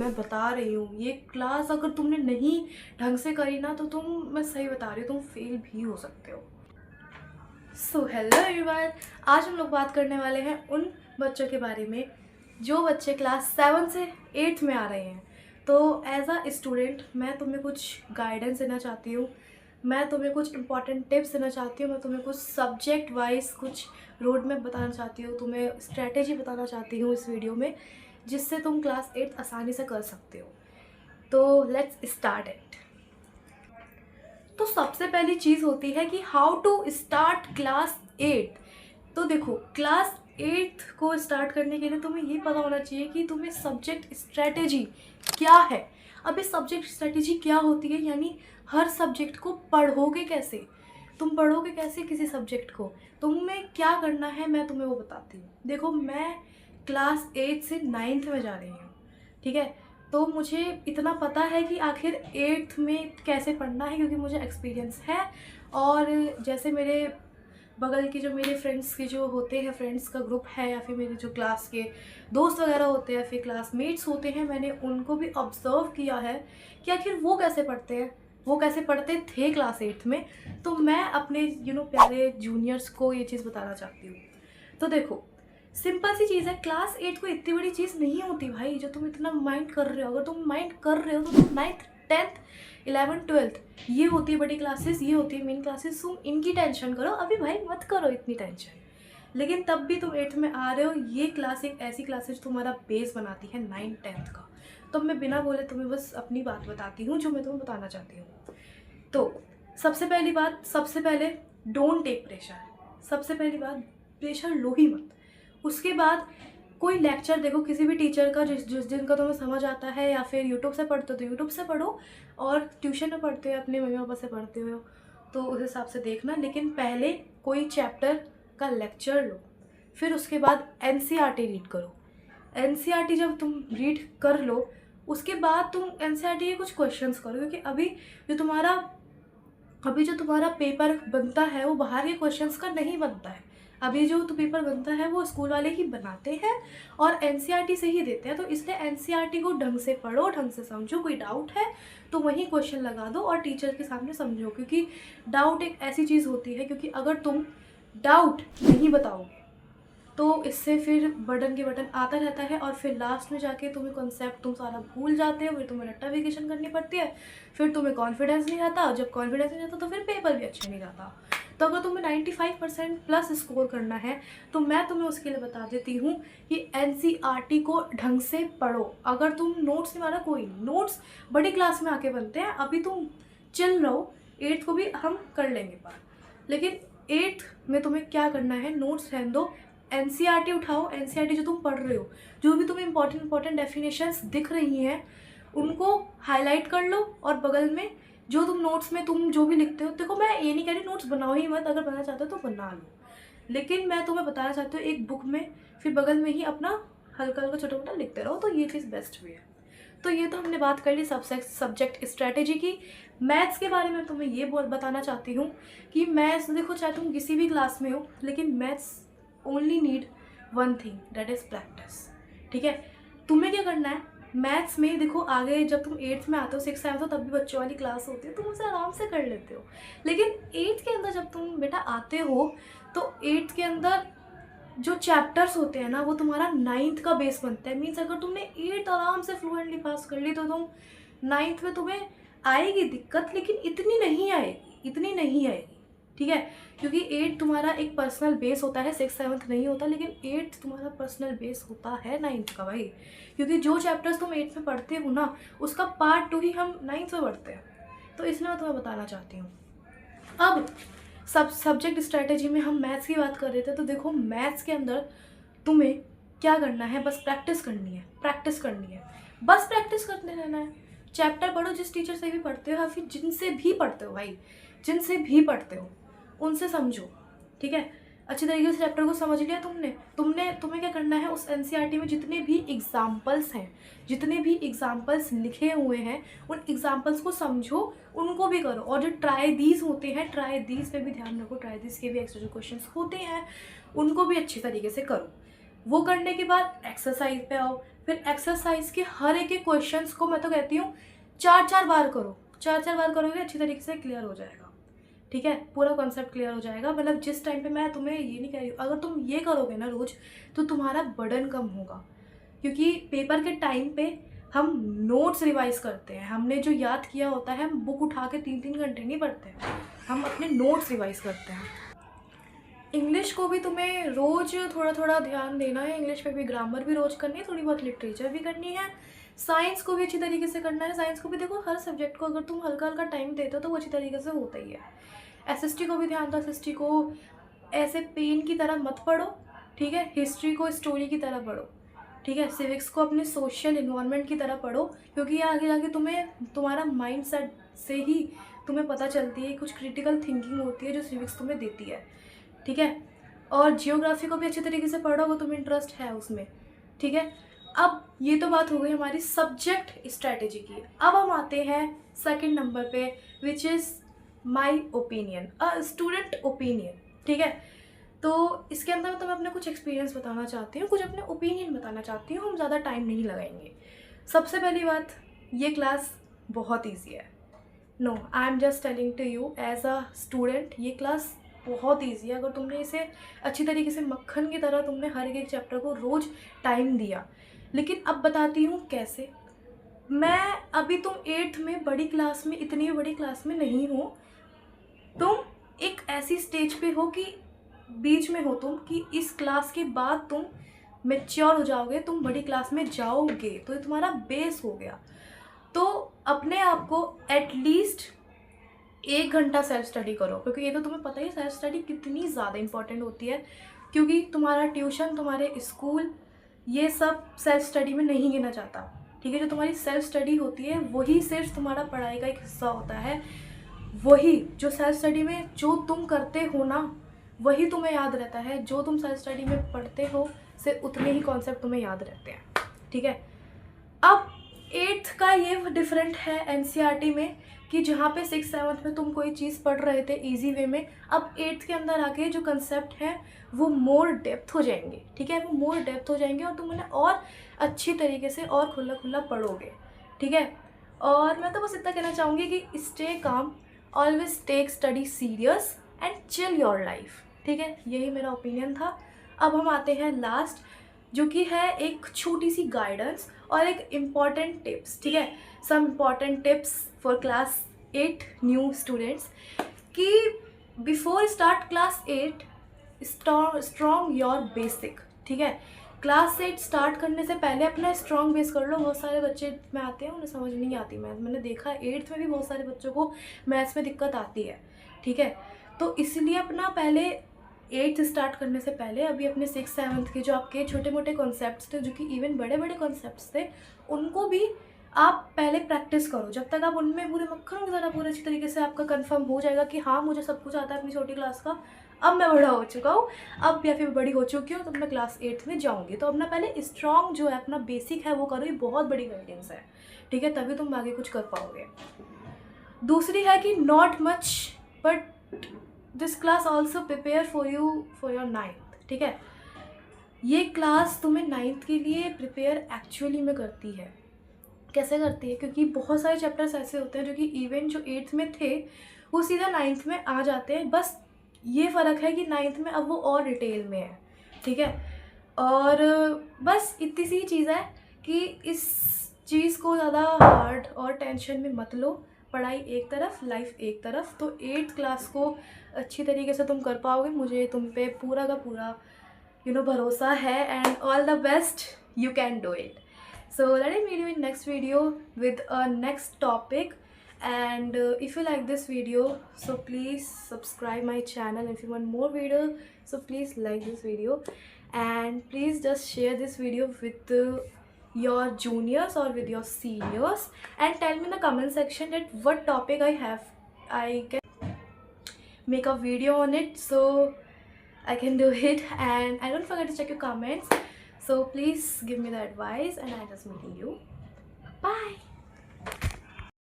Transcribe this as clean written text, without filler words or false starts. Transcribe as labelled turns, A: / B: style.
A: मैं बता रही हूँ, ये क्लास अगर तुमने नहीं ढंग से करी ना तो मैं सही बता रही हूँ, तुम फेल भी हो सकते हो। सो हेलो एवरीवन, आज हम लोग बात करने वाले हैं उन बच्चों के बारे में जो बच्चे क्लास 7 से 8 में आ रहे हैं। तो एज अ स्टूडेंट मैं तुम्हें कुछ गाइडेंस देना चाहती हूँ, मैं तुम्हें कुछ इंपॉर्टेंट टिप्स देना चाहती हूँ, मैं तुम्हें कुछ सब्जेक्ट वाइज कुछ रोड मैप बताना चाहती हूँ, तुम्हें स्ट्रैटेजी बताना चाहती हूँ इस वीडियो में, जिससे तुम क्लास 8 आसानी से कर सकते हो। तो लेट्स स्टार्ट इट। तो सबसे पहली चीज़ होती है कि हाउ टू स्टार्ट क्लास 8। तो देखो, क्लास 8 को स्टार्ट करने के लिए तुम्हें ये पता होना चाहिए कि तुम्हें सब्जेक्ट स्ट्रेटेजी क्या है। अब इस सब्जेक्ट स्ट्रेटेजी क्या होती है, यानी हर सब्जेक्ट को पढ़ोगे कैसे, तुम पढ़ोगे कैसे किसी सब्जेक्ट को, तुम्हें क्या करना है, मैं तुम्हें वो बताती हूँ। देखो, मैं क्लास 8 से 9th में जा रही हूँ, ठीक है। तो मुझे इतना पता है कि आखिर 8th में कैसे पढ़ना है, क्योंकि मुझे एक्सपीरियंस है। और जैसे मेरे बगल के जो मेरे फ्रेंड्स के जो होते हैं, फ्रेंड्स का ग्रुप है, या फिर मेरे जो क्लास के दोस्त वगैरह होते हैं, फिर क्लासमेट्स होते हैं, मैंने उनको भी ऑब्ज़र्व किया है कि आखिर वो कैसे पढ़ते हैं, वो कैसे पढ़ते थे क्लास 8 में। तो मैं अपने प्यारे जूनियर्स को ये चीज़ बताना चाहती हूँ। तो देखो, सिंपल सी चीज़ है, क्लास 8 कोई इतनी बड़ी चीज़ नहीं होती भाई जो तुम इतना माइंड कर रहे हो। अगर तुम माइंड कर रहे हो तो तुम 9th 10th 11th 12th, ये होती है बड़ी क्लासेस, ये होती है मेन क्लासेस, तुम इनकी टेंशन करो। अभी भाई मत करो इतनी टेंशन, लेकिन तब भी तुम 8th में आ रहे हो। ये क्लास एक ऐसी क्लास है जो तुम्हारा बेस बनाती है 9th 10th का। तो मैं बिना बोले तुम्हें बस अपनी बात बताती हूँ जो मैं तुम्हें बताना चाहती हूँ। तो सबसे पहली बात, सबसे पहले डोंट टेक प्रेशर। सबसे पहली बात, प्रेशर लो ही मत। उसके बाद कोई लेक्चर देखो किसी भी टीचर का, जिस दिन का तुम्हें समझ आता है, या फिर यूट्यूब से पढ़ते हो तो यूट्यूब से पढ़ो, और ट्यूशन में पढ़ते हो अपने मम्मी पापा से पढ़ते हो तो उस हिसाब से देखना। लेकिन पहले कोई चैप्टर का लेक्चर लो, फिर उसके बाद एनसीईआरटी रीड करो। एनसीईआरटी जब तुम रीड कर लो, उसके बाद तुम एनसीईआरटी के कुछ क्वेश्चंस करो, क्योंकि अभी जो तुम्हारा पेपर बनता है वो बाहर के क्वेश्चंस का नहीं बनता है। अभी जो तो पेपर बनता है वो स्कूल वाले ही बनाते हैं और एनसीईआरटी से ही देते हैं। तो इसलिए एनसीईआरटी को ढंग से पढ़ो, ढंग से समझो। कोई डाउट है तो वहीं क्वेश्चन लगा दो और टीचर के सामने समझो, क्योंकि डाउट एक ऐसी चीज़ होती है, क्योंकि अगर तुम डाउट नहीं बताओगे तो इससे फिर बटन के बटन आता रहता है, और फिर लास्ट में जाके तुम्हें कॉन्सेप्ट तुम सारा भूल जाते हो, फिर तुम्हें रट्टाफिकेशन करनी पड़ती है, फिर तुम्हें कॉन्फिडेंस नहीं आता। जब कॉन्फिडेंस नहीं आता तो फिर पेपर भी अच्छा नहीं जाता। तो अगर तुम्हें 95% प्लस स्कोर करना है तो मैं तुम्हें उसके लिए बता देती हूँ कि एनसीईआरटी को ढंग से पढ़ो। अगर तुम नोट्स नहीं मारा, कोई नहीं, नोट्स बड़ी क्लास में आके बनते हैं। अभी तुम चिल रहो, 8th को भी हम कर लेंगे पार, लेकिन 8th में तुम्हें क्या करना है, नोट्स रहने दो, एनसीईआरटी उठाओ। एनसीईआरटी जो तुम पढ़ रहे हो, जो भी तुम्हें इंपॉर्टेंट डेफिनेशंस दिख रही हैं उनको हाईलाइट कर लो, और बगल में जो तुम नोट्स में तुम जो भी लिखते हो, देखो मैं ये नहीं कह रही नोट्स बनाओ ही मत, अगर बनाना चाहते हो तो बना लो, लेकिन मैं तुम्हें बताना चाहती हूँ एक बुक में फिर बगल में ही अपना हल्का हल्का छोटा मोटा लिखते रहो, तो ये चीज़ बेस्ट वे है। तो ये तो हमने बात कर ली सब्जेक्ट स्ट्रैटेजी की। मैथ्स के बारे में तुम्हें ये बताना चाहती हूँ कि मैथ्स देखो, चाहे तुम किसी भी क्लास में हो, लेकिन maths only need one thing, that is practice, ठीक है। तुम्हें क्या करना है मैथ्स में, देखो आगे जब तुम 8th में आते हो, 6th 7th हो, तब भी बच्चों वाली क्लास होती है, तुम उसे आराम से कर लेते हो। लेकिन 8th के अंदर जब तुम बेटा आते हो तो 8th के अंदर जो चैप्टर्स होते हैं ना, वो तुम्हारा 9th का बेस बनता है। मीन्स अगर तुमने 8th आराम से फ्लुएंटली पास कर ली तो तुम 9th में तुम्हें आएगी दिक्कत, लेकिन इतनी नहीं आएगी, ठीक है। क्योंकि 8 तुम्हारा एक पर्सनल बेस होता है, 6th 7th नहीं होता, लेकिन 8 तुम्हारा पर्सनल बेस होता है 9th का भाई। क्योंकि जो चैप्टर्स तुम 8th में पढ़ते हो ना, उसका पार्ट 2 ही हम 9th में पढ़ते हैं। तो इसलिए मैं तुम्हें बताना चाहती हूँ। अब सब्जेक्ट स्ट्रैटेजी में हम मैथ्स की बात कर रहे थे, तो देखो मैथ्स के अंदर तुम्हें क्या करना है, बस प्रैक्टिस करनी है, बस प्रैक्टिस करते रहना है। चैप्टर पढ़ो, जिस टीचर से भी पढ़ते हो या फिर जिनसे भी पढ़ते हो भाई, जिनसे भी पढ़ते हो उनसे समझो, ठीक है। अच्छी तरीके से चैप्टर को समझ लिया तुम्हें क्या करना है, उस एनसीईआरटी में जितने भी एग्जाम्पल्स हैं, जितने भी एग्जाम्पल्स लिखे हुए हैं, उन एग्जाम्पल्स को समझो, उनको भी करो। और जो ट्राई दीज होते हैं, ट्राई दीज पे भी ध्यान रखो, ट्राई दीज के भी एक्स्ट्रा जो क्वेश्चन होते हैं उनको भी अच्छी तरीके से करो। वो करने के बाद एक्सरसाइज पे आओ, फिर एक्सरसाइज के हर एक क्वेश्चंस को मैं तो कहती हूँ 4-4 बार करो, 4-4 बार करोगे अच्छी तरीके से क्लियर हो जाएगा, ठीक है, पूरा कॉन्सेप्ट क्लियर हो जाएगा। मतलब जिस टाइम पे, मैं तुम्हें ये नहीं कह रही हूँ, अगर तुम ये करोगे ना रोज़ तो तुम्हारा बर्डन कम होगा, क्योंकि पेपर के टाइम पे हम नोट्स रिवाइज करते हैं, हमने जो याद किया होता है हम बुक उठा के 3-3 घंटे नहीं पढ़ते हैं, हम अपने नोट्स रिवाइज करते हैं। इंग्लिश को भी तुम्हें रोज़ थोड़ा थोड़ा ध्यान देना है, इंग्लिश पे भी ग्रामर भी रोज़ करनी है, थोड़ी बहुत लिटरेचर भी करनी है, साइंस को भी अच्छी तरीके से करना है। साइंस को भी देखो, हर सब्जेक्ट को अगर तुम हल्का हल्का टाइम देते हो तो वो अच्छी तरीके से होता ही है। एसएसटी को भी ध्यान दो, एसएसटी को ऐसे पेन की तरह मत पढ़ो, ठीक है, हिस्ट्री को स्टोरी की तरह पढ़ो, ठीक है, सिविक्स को अपने सोशल इन्वायरमेंट की तरह पढ़ो, क्योंकि ये आगे जाके तुम्हें तुम्हारा माइंड सेट से ही तुम्हें पता चलती है, कुछ क्रिटिकल थिंकिंग होती है जो सिविक्स तुम्हें देती है, ठीक है। और जियोग्राफी को भी अच्छे तरीके से पढ़ो, वो तुम्हें इंटरेस्ट है उसमें, ठीक है। अब ये तो बात हो गई हमारी सब्जेक्ट स्ट्रैटेजी की। अब हम आते हैं सेकंड नंबर पे, which is my opinion, a student opinion, ठीक है। तो इसके अंदर मैं तुम्हें अपना कुछ एक्सपीरियंस बताना चाहती हूँ, कुछ अपने ओपिनियन बताना चाहती हूँ, हम ज़्यादा टाइम नहीं लगाएंगे। सबसे पहली बात, ये क्लास बहुत ईजी है। No, I am just telling to you as a student, ये क्लास बहुत ईजी है। अगर तुमने इसे अच्छी तरीके से मक्खन की तरह तुमने हर एक चैप्टर को रोज़ टाइम दिया। लेकिन अब बताती हूँ कैसे। मैं अभी, तुम 8th में बड़ी क्लास में, इतनी बड़ी क्लास में नहीं हो, तुम एक ऐसी स्टेज पे हो कि बीच में हो तुम, कि इस क्लास के बाद तुम मैच्योर हो जाओगे, तुम बड़ी क्लास में जाओगे, तो ये तुम्हारा बेस हो गया। तो अपने आप को एटलीस्ट 1 घंटा सेल्फ स्टडी करो, क्योंकि ये तो तुम्हें पता ही है सेल्फ स्टडी कितनी ज़्यादा इंपॉर्टेंट होती है, क्योंकि तुम्हारा ट्यूशन, तुम्हारे स्कूल, ये सब सेल्फ स्टडी में नहीं गिना जाता, ठीक है। जो तुम्हारी सेल्फ स्टडी होती है वही सिर्फ तुम्हारा पढ़ाई का एक हिस्सा होता है, वही जो सेल्फ स्टडी में जो तुम करते हो ना, वही तुम्हें याद रहता है। जो तुम सेल्फ स्टडी में पढ़ते हो सिर्फ उतने ही कॉन्सेप्ट तुम्हें याद रहते हैं, ठीक है। अब 8th का ये डिफरेंट है एनसीईआरटी में, कि जहाँ पे 6th-7th में तुम कोई चीज़ पढ़ रहे थे इजी वे में, अब 8th के अंदर आके जो कंसेप्ट हैं वो मोर डेप्थ हो जाएंगे, ठीक है, वो मोर डेप्थ हो जाएंगे और तुम उन्हें और अच्छी तरीके से और खुला खुला पढ़ोगे, ठीक है। और मैं तो बस इतना कहना चाहूँगी कि stay calm, always tech study serious and chill your life, ठीक है। यही मेरा ओपिनियन था। अब हम आते हैं लास्ट, जो कि है एक छोटी सी गाइडेंस और एक इम्पॉर्टेंट टिप्स, ठीक है। Some important tips for class 8 new students, कि before start class 8 strong your basic, ठीक है। क्लास 8 स्टार्ट करने से पहले अपना स्ट्रॉन्ग बेस कर लो। बहुत सारे बच्चे में आते हैं उन्हें समझ नहीं आती मैथ, मैंने देखा 8th में भी बहुत सारे बच्चों को मैथ्स में दिक्कत आती है, ठीक है। तो इसलिए अपना पहले 8th स्टार्ट करने से पहले अभी अपने 6th-7th के जो आपके छोटे मोटे कॉन्सेप्ट्स थे, जो कि इवन बड़े बड़े कॉन्सेप्ट्स थे, उनको भी आप पहले प्रैक्टिस करो। जब तक आप उनमें पूरे मक्खन की तरह पूरे अच्छी तरीके से आपका कंफर्म हो जाएगा कि हाँ मुझे सब कुछ आता है अपनी छोटी क्लास का, अब मैं बड़ा हो चुका हूँ, अब या फिर बड़ी हो चुकी हूँ, तो मैं क्लास 8th में जाऊँगी, तो अपना पहले स्ट्रॉन्ग जो है अपना बेसिक है वो करो। ये बहुत बड़ी गाइडेंस है, ठीक है, तभी तुम आगे कुछ कर पाओगे। दूसरी है कि not much but this class also prepare for you for your 9th, ठीक है। ये क्लास तुम्हें 9th के लिए प्रिपेयर एक्चुअली में करती है। कैसे करती है? क्योंकि बहुत सारे चैप्टर्स ऐसे होते हैं जो कि इवन जो 8th में थे वो सीधा 9th में आ जाते हैं। बस ये फ़र्क है कि 9th में अब वो और डिटेल में है, ठीक है। और बस इतनी सी चीज़ है कि इस चीज़ को ज़्यादा हार्ड और टेंशन में मत लो। पढ़ाई एक तरफ, लाइफ एक तरफ। तो 8th क्लास को अच्छी तरीके से तुम कर पाओगे, मुझे तुम पे पूरा का पूरा भरोसा है। And all the best, you can do it. So let me meet you in next video with a next topic. And if you like this video, so please subscribe my channel. If you want more video, so please like this video, and please just share this video with your juniors or with your seniors, and tell me in the comment section that what topic I can make a video on it, so I can do it. And I don't forget to check your comments, so please give me the advice, and I'm just meeting you. Bye.